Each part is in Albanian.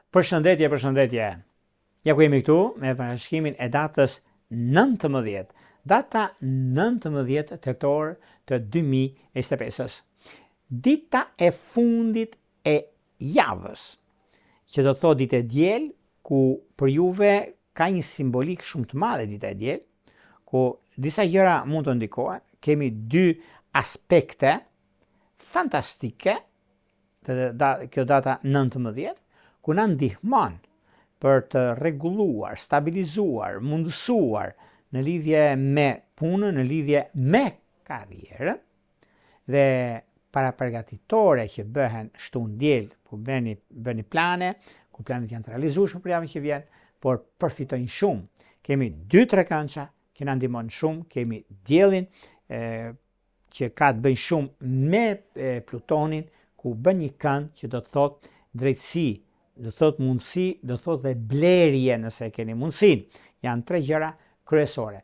Përshëndetje. Ja ku jemi këtu me parashikrimin e datës 19. Data 19 tetor të 2025. Dita e fundit e javës, që do të thotë ditë e diel, ku për juve ka një simbolik shumë të madhe dita e diel, ku disa gjëra mund të ndikohen. Kemi dy aspekte fantastike kjo data 19, ku na ndihmon për të rregulluar, stabilizuar, mundësuar në lidhje me punën, në lidhje me karrierën, dhe para përgatitore që bëhen shtu në diel, ku bëni plane, ku planet janë të realizueshme për javën që vjen, por përfitojnë shumë. Kemi 2-3 këndça që na ndihmon shumë, kemi diellin që ka të bëjë shumë me Plutonin, ku bën një kënd që do të thotë drejtësi, do të thotë mundësi, do të thotë dhe blerje nëse keni mundësin. Janë 3 gjëra kryesore.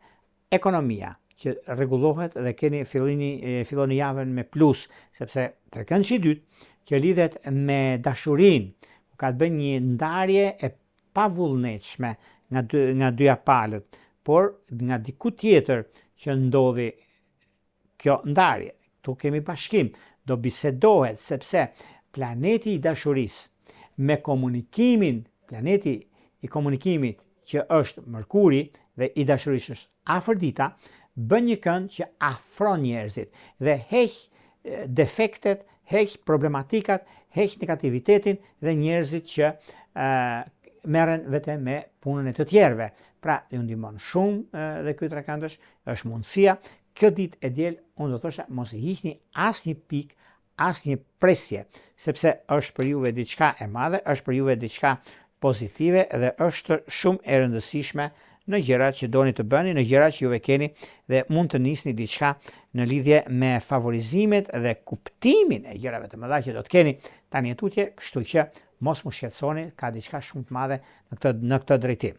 Ekonomia, që rregullohet dhe keni filloni javën me plus, sepse trekëndshi i dytë që lidhet me dashurinë, ku ka të bëjë një ndarje e pavullnetshme nga dyja palët, por nga diku tjetër që ndodhi kjo ndarje. Tu kemi bashkim, do bisedohet, sepse planeti i dashurisë me komunikimin, planeti i komunikimit që është Mërkuri dhe i dashurisë është Afërdita, bën një kënd që afron njerëzit dhe heq defektet, heq problematikat, heq negativitetin dhe njerëzit që merren vetëm me punën e të tjerëve. Pra, ju ndihmon shumë dhe ky trekëndësh është mundësia. Kjo ditë e diel, unë do thosha mos i hiqni asnjë pikë, asnjë presje, sepse është për juve diçka e madhe, është për juve diçka pozitive dhe është shumë e rëndësishme në gjërat që doni të bëni, në gjërat që juve keni dhe mund të nisni diçka në lidhje me favorizimet dhe kuptimin e gjërave të mëdha që do të keni tani e tutje, kështu që mos mu shqetësoni, ka diçka shumë të madhe në këtë drejtim.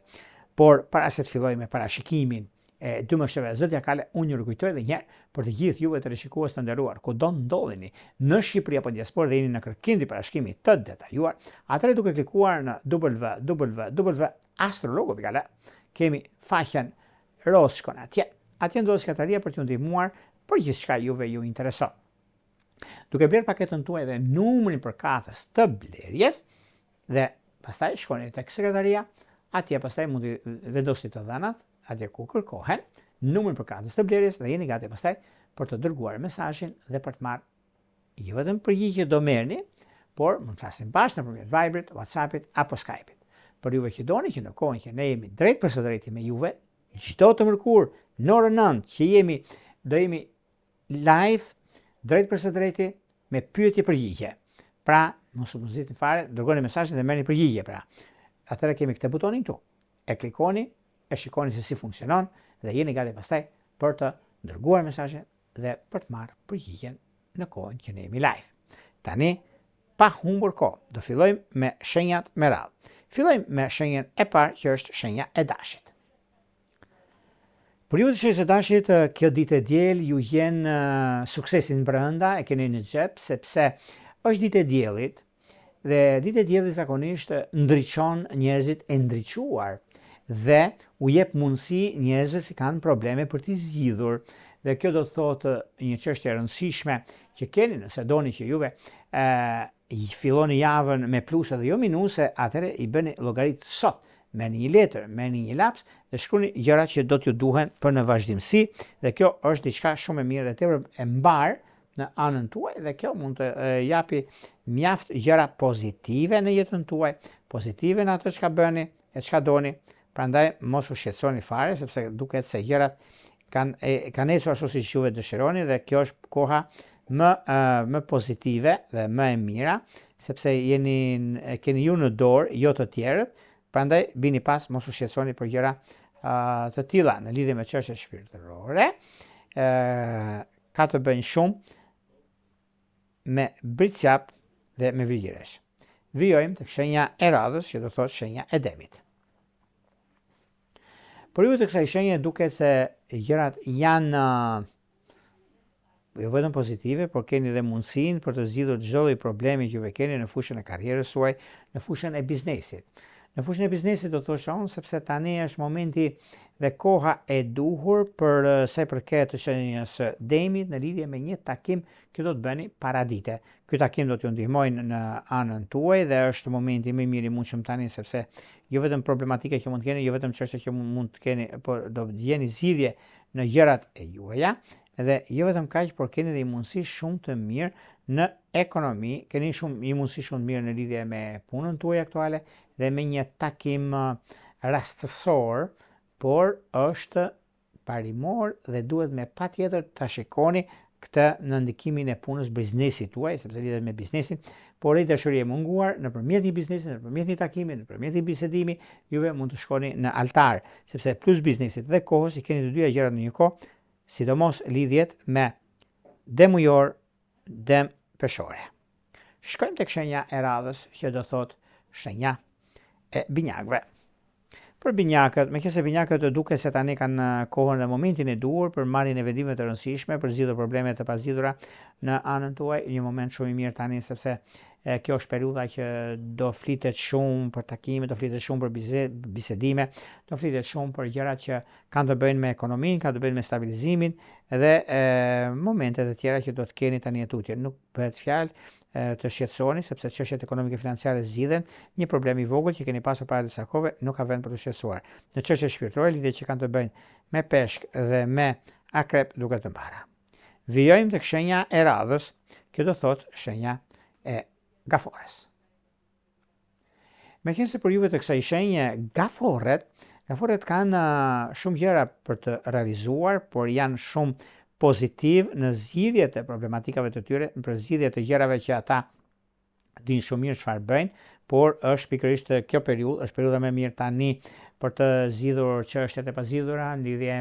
Por para se të filloj me parashikimin e 2 mështeve zotja kale, unë ju rikujtoj edhe një herë për të gjithë juve të rishikues të nderuar, ku do ndodheni në Shqipëri apo diasporë dhe jeni në kërkim të parashikimit të detajuar, atëherë duke klikuar në www.astrologo.al, kemi faqen roz shkon atje. Atje ndodhet sekretaria për t'ju ndihmuar për gjithçka juve ju intereson. Duke bler paketën tuaj dhe numrin përkatës të blerjes, dhe pastaj shkoni tek sekretaria, atje pastaj mund të vendosni të dhënat atje ku kërkohen, numrin përkatës të blerjes dhe jeni gati pastaj për të dërguar mesazhin dhe për të marrë jo vetëm përgjigje do merrni, por mund të flasim bashkë nëpërmjet Viberit, WhatsAppit apo Skypit. Për juve që doni që në kohën që ne jemi drejt për së drejti me juve, çdo të mërkur në orën 9 që do jemi live drejt për së drejti me pyetje përgjigje. Pra, mos u muzitni fare, dërgoni mesazhin dhe merrni përgjigje. Pra, atëherë kemi këtë butonin këtu. E klikoni, e shikoni se si funksionon dhe jeni gati pastaj për të dërguar mesazhe dhe për të marrë përgjigjen në kohën që ne jemi live. Tani, pa humbur kohë, do fillojmë me shenjat me radhë. Fillojmë me shenjën e parë që është shenja e Dashit. Për ju të shenjës e Dashit, kjo ditë e diel ju jën suksesin brenda, e keni në xhep, sepse është ditë e dielit dhe ditë e dielit zakonisht ndriçon njerëzit e ndriçuar dhe u jep mundësi njerëzve që kanë probleme për t'i zgjidhur. Dhe kjo do të thotë një çështje e rëndësishme që keni nëse doni që juve filloni javën me plus edhe jo minuse, atëherë i bëni llogarit sot. Merrni një letër, merrni një laps dhe shkruani gjërat që do t'ju duhen për në vazhdimsi, dhe kjo është diçka shumë e mirë dhe tepër e mbar në anën tuaj, dhe kjo mund të japi mjaft gjëra pozitive në jetën tuaj, pozitive në atë çka bëni e çka doni. Prandaj mos u shqetësoni fare, sepse duket se gjërat kanë ecur ashtu siç juve dëshironi, dhe kjo është koha më pozitive dhe më e mira, sepse keni ju në dorë, jo të tjerët. Prandaj bini pas, mos u shqetësoni për gjëra të tilla në lidhje me çështje shpirtërore. Ka të bëjnë shumë me Bricjap dhe me Virgjëresh. Vijojmë tek shenja e radhës, që do thotë shenja e Demit. Për ju të kësaj shenje duket se gjërat janë jo vetëm pozitive, por keni dhe mundësinë për të zgjidhur çdo lloj problemi që juve keni në fushën e karrierës suaj, në fushën e biznesit. Në fushën e biznesit do thosha unë, sepse tani është momenti dhe koha e duhur për sa i përket të shenjës demit në lidhje me një takim që do të bëni paradite. Ky takim do t'ju ndihmojnë në anën tuaj dhe është momenti më i mirë i mundshëm tani, sepse jo vetëm problematika që mund të keni, jo vetëm çështje që mund të keni, por do gjeni zgjidhje në gjërat e juaja, dhe jo vetëm kaq, por keni dhe një mundësi shumë të mirë në ekonomi, keni një mundësi shumë të mirë në lidhje me punën tuaj aktuale dhe me një takim rastësor, por është parimor dhe duhet me patjetër ta shikoni këtë në ndikimin e punës biznesit tuaj, sepse lidhet me biznesin, por ai dashuri e munguar nëpërmjet një biznesi, nëpërmjet një takimi, nëpërmjet një bisedimi, juve mund të shkoni në altar, sepse plus biznesit dhe kohës i keni të dyja gjërat në një kohë, sidomos lidhjet me dem ujor, dem peshore. Shkojmë tek shenja e radhës, që do thotë shenja e binjakëve. Për binjakët, meqense binjakët duket se tani kanë kohën dhe momentin e duhur për marrjen e vendimeve të rëndësishme, për zgjidhur probleme të pazgjidhura në anën tuaj, një moment shumë i mirë tani, sepse kjo është periudha që do flitet shumë për takime, do flitet shumë për bisedime, do flitet shumë për gjërat që kanë të bëjnë me ekonominë, kanë të bëjnë me stabilizimin dhe momentet e tjera që do të keni tani e tutje. Nuk bëhet fjalë të shqetësoni, sepse çështjet ekonomike financiare zgjidhen, një problem i vogël që keni pasur para disa kohëve nuk ka vend për të shqetësuar. Në çështje shpirtërore, lidhjet që kanë të bëjnë me peshk dhe me akrep duket të mbara. Vijojmë tek shenja e radhës, që do thotë shenja e gafores. Meqense për juve të kësaj shenje gaforret kanë shumë gjëra për të realizuar, por janë shumë pozitiv në zgjidhjet e problematikave të tyre, për zgjidhjet të gjërave që ata dinë shumë mirë çfarë bëjnë, por është pikërisht kjo periudhë, është periudha më mirë tani për të zgjidhur çështjet e pazgjidhura në lidhje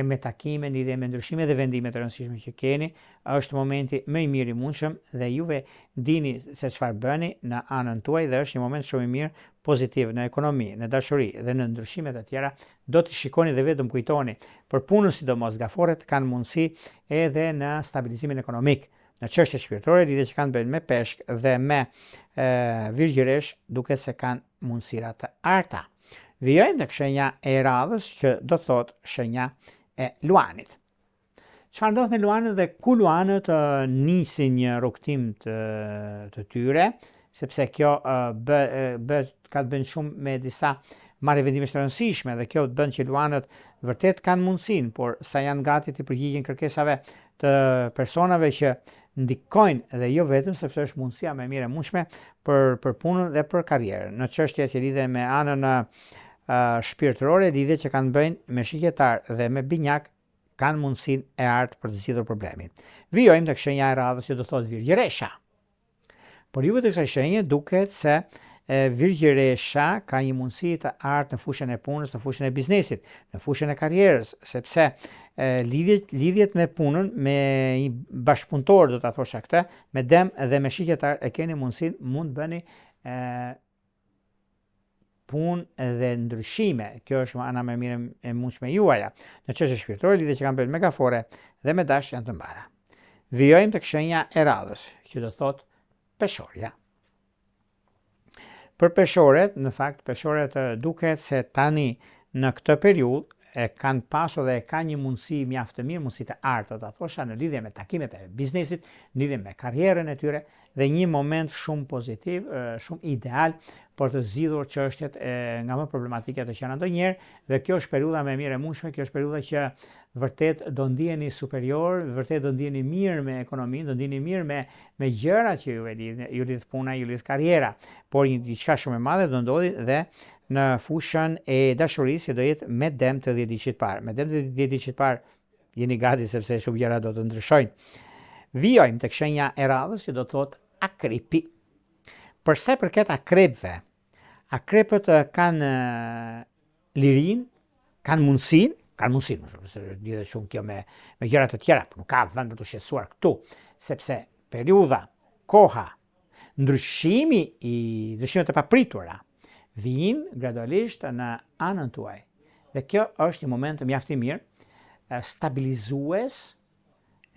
me takime, në lidhje me ndryshime dhe vendime të rëndësishme që keni. Është momenti më i mirë i mundshëm dhe juve dini se çfarë bëni në anën tuaj dhe është një moment shumë i mirë pozitiv në ekonomi, në dashuri dhe në ndryshimet e tjera. Do të shikoni dhe vetëm kujtoni për punën, sidomos gaforret kanë mundësi edhe në stabilizimin ekonomik. Në çështje shpirtërore, lidhje që kanë bëjnë me peshk dhe me virgjëresh, duket se kanë mundësira të arta. Vijojmë tek shenja e radhës, që do thotë shenja e luanit. Çfarë ndodh me luanët dhe ku luanët nisin një rrugtim të tyre, sepse kjo ka të bëjë shumë me disa marrje vendimesh të rëndësishme dhe kjo bën që luanët vërtet kanë mundësinë, por sa janë gati të përgjigjen kërkesave të personave që ndikojnë dhe jo vetëm, sepse është mundësia më e mirë e mundshme për punën dhe për karrierën. Në çështjet që lidhen me anën shpirtërore, lidhjet që kanë bëjnë me shigjetar dhe me binjak kanë mundësinë e artë për të zgjidhur problemin. Vijojmë tek shenja e radhës, që do thotë virgjëresha. Por juve të kësaj shenje duket se virgjëresha ka një mundësi të artë në fushën e punës, në fushën e biznesit, në fushën e karrierës, sepse lidhjet me punën, me një bashkëpunëtor, do ta thosha këtë, me dem dhe me shigjetar, e keni mundësinë, mund bëni punë dhe ndryshime. Kjo është ana më e mirë e mundshme juaja. Në çështje shpirtërore, lidhjet që kanë bërë me gafore dhe me dash janë të mbara. Vijojmë tek shenja e radhës, që do thotë peshorja. Për peshoret, në fakt, peshoret duket se tani në këtë periudhë e kanë pasur dhe e kanë një mundësi mjaft të mirë, mundësi të artë, ta thosha, në lidhje me takimet e biznesit, në lidhje me karrierën e tyre, dhe një moment shumë pozitiv, shumë ideal për të zgjidhur çështjet nga më problematike të qenë ndonjëherë, dhe kjo është periudha më e mirë e mundshme, kjo është periudha që vërtet do ndiheni superior, vërtet do ndiheni mirë me ekonominë, do ndiheni mirë me gjërat që ju lidh puna, ju lidh karriera, por një diçka shumë e madhe do ndodhi dhe në fushën e dashurisë, që do jetë me dem të 10 diçit parë. Me dem të 10 diçit parë jeni gati, sepse shumë gjëra do të ndryshojnë. Vijojmë tek shenja e radhës, që do të thotë akripi. Për sa i përket akrepëve, akrepët kanë lirinë, kanë mundësinë, lidhet shumë kjo me gjëra të tjera, por nuk ka vend për të shqetësuar këtu, sepse periudha, koha, ndryshimet e papritura vijnë gradualisht në anën tuaj. Dhe kjo është një moment mjaft i mirë, stabilizues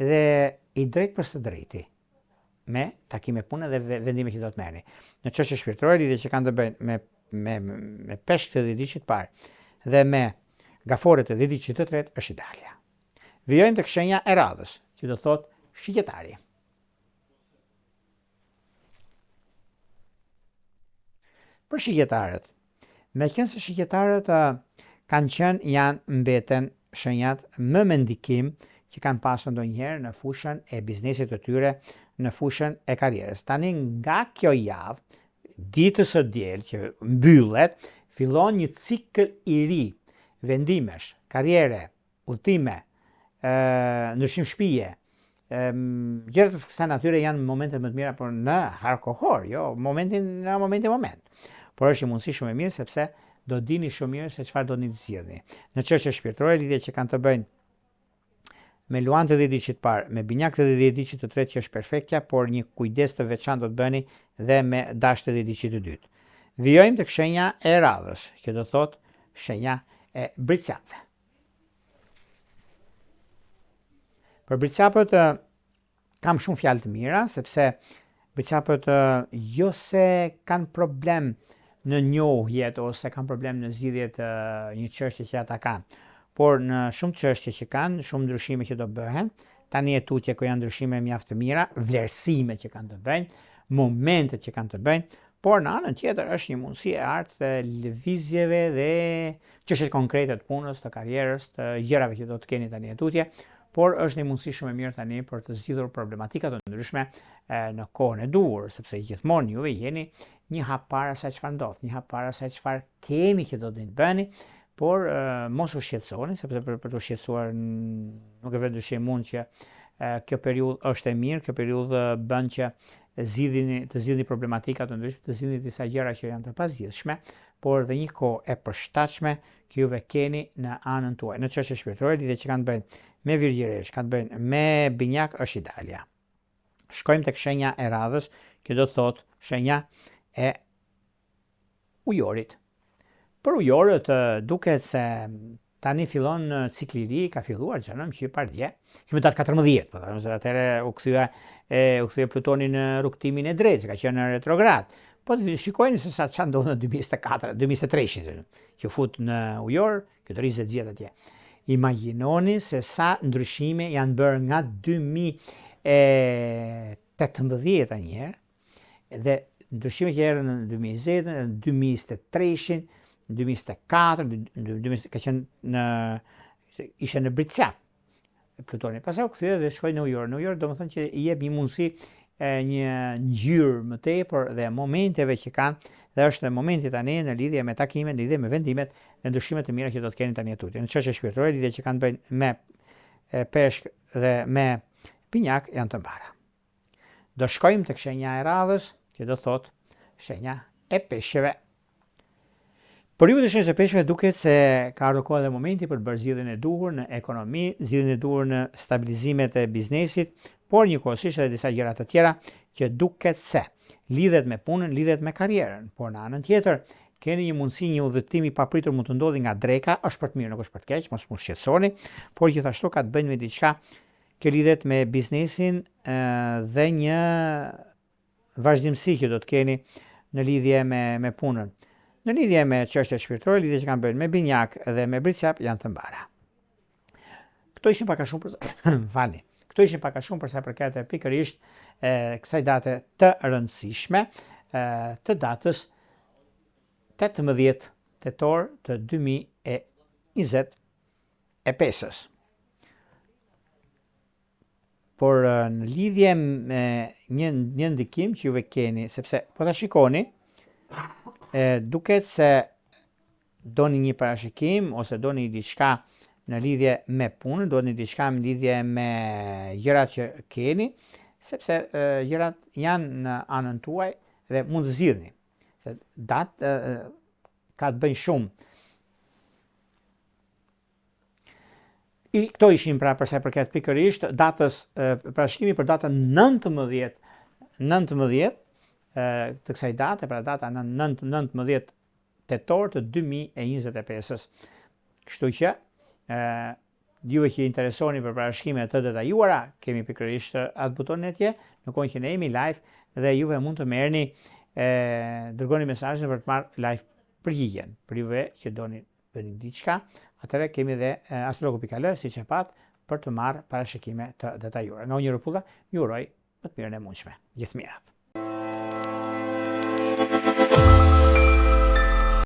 dhe i drejt për së drejti me takime pune dhe vendime që do të merrni. Në çështje shpirtërore, lidhje që kanë të bëjnë me peshkët e dhjetëdijshit parë dhe me gaforet e dhjetëdijshit të tretë është idealja. Vijojmë tek shenja e radhës, që do thotë shigjetari. Për shigjetarët, me qenë se shigjetarët janë mbeten shenjat më me ndikim që kanë pasur ndonjëherë në fushën e biznesit të tyre, në fushën e karrierës. Tani nga kjo javë, ditës së diel që mbyllet, fillon një cikël i ri vendimesh, karriere, udhëtime, ndryshim shtëpie, gjëra të kësaj natyre janë momente më të mira por në harkohor, jo moment. Por është një mundësi shumë e mirë sepse do dini shumë mirë se çfarë do të zgjidhni. Në çështje shpirtërore, lidhje që kanë të bëjnë me luan të dhjetëdijshit parë, me binjak të dhjetëdijshit të tretë që është perfektja, por një kujdes të veçantë do të bëni dhe me dash të dhjetëdijshit të dytë. Vijojmë tek shenja e radhës, që do thotë shenja e bricapëve. Për bricapët kam shumë fjalë të mira, sepse bricapët jo se kanë problem në njohjet ose kanë problem në zgjidhjet një çështje që ata kanë, por në shumë çështje që kanë, shumë ndryshime që do bëhen, tani e tutje ku janë ndryshime mjaft të mira, vlerësime që kanë të bëjnë, momentet që kanë të bëjnë, por në anën tjetër është një mundësi e artë të lëvizjeve dhe çështjet konkrete të punës, të karrierës, të gjërave që do të keni tani e tutje, por është një mundësi shumë e mirë tani për të zgjidhur problematika të ndryshme në kohën e duhur, sepse gjithmonë juve jeni një hap para se çfarë ndodh, një hap para se çfarë keni që do të bëni, por mos u shqetësoni, sepse për të shqetësuar nuk e vë dyshim mund që kjo periudhë është e mirë, kjo periudhë bën që të zgjidhni problematika të ndryshme, të zgjidhni disa gjëra që janë të pazgjidhshme, por dhe një kohë e përshtatshme që juve keni në anën tuaj. Në çështje shpirtërore, lidhje që kanë të bëjnë me virgjëresh, kanë të bëjnë me binjak është idealja. Shkojmë tek shenja e radhës, që do të thotë shenja e ujorit. Për ujorët duket se tani fillon cikli i ri, ka filluar xhanëm që pardje, që më datë 14, po atëherë u kthye Plutoni në rrugtimin e drejtë, ka qenë në retrograd. Po të shikojnë se sa çan ndodh në 2024, 2023, që fut në ujor, që të rizet zgjedh atje. Imagjinoni se sa ndryshime janë bërë nga 2018 anjëherë, dhe ndryshime që erën në 2020, në 2023, në 2024, ka qenë ishte në Bricap, Plutoni. Pastaj u kthye dhe shkoi në ujor. Në ujor do të thonë që i jep një mundësi një ngjyrë më tepër dhe momenteve që kanë, dhe është momenti tani në lidhje me takimet, në lidhje me vendimet dhe ndryshimet e mira që do të keni tani tutje. Në çështje shpirtërore, lidhje që kanë bëjnë me peshk dhe me binjak janë të mbara. Do shkojmë tek shenja e radhës, që do thotë shenja e peshqeve. Për ju të shenjës e peshqeve duket se ka ardhur koha dhe momenti për të bërë zgjidhjen e duhur në ekonomi, zgjidhjen e duhur në stabilizimet e biznesit, por njëkohësisht edhe disa gjëra të tjera që duket se lidhet me punën, lidhet me karrierën, por në anën tjetër keni një mundësi, një udhëtim i papritur mund të ndodhi nga dreka, është për të mirë, nuk është për të keq, mos u shqetësoni, por gjithashtu ka të bëjë me diçka që lidhet me biznesin dhe një vazhdimsi që do të keni në lidhje me punën. Në lidhje me çështje shpirtërore, lidhje që kanë bëjnë me binjak dhe me bricap janë të mbara. Këto ishin pak a shumë për sa përket pikërisht kësaj date të rëndësishme, të datës 18 tetor të 2025. Por në lidhje me një ndikim që juve keni, sepse po ta shikoni, duket se doni një parashikim ose doni diçka në lidhje me punën, doni diçka në lidhje me gjërat që keni, sepse gjërat janë në anën tuaj dhe mund të zgjidhni. Se datë ka të bëjnë shumë. Këto ishin pra përsa i përket pikërisht datës, parashikimi për datën 19 të kësaj date, pra data 19 tetor të 2025. Kështu që juve që interesoni për parashikime të detajuara, kemi pikërisht atë butonin atje, në kohën që ne jemi live dhe juve mund të merrni dërgoni mesazhe për të marrë live përgjigjen. Për juve që doni bëni diçka, atëherë kemi dhe astrologu.al siç e pat për të marrë parashikime të detajuara. Nga Unë Rupulla, ju uroj më të mirën e mundshme. Gjithë mirat.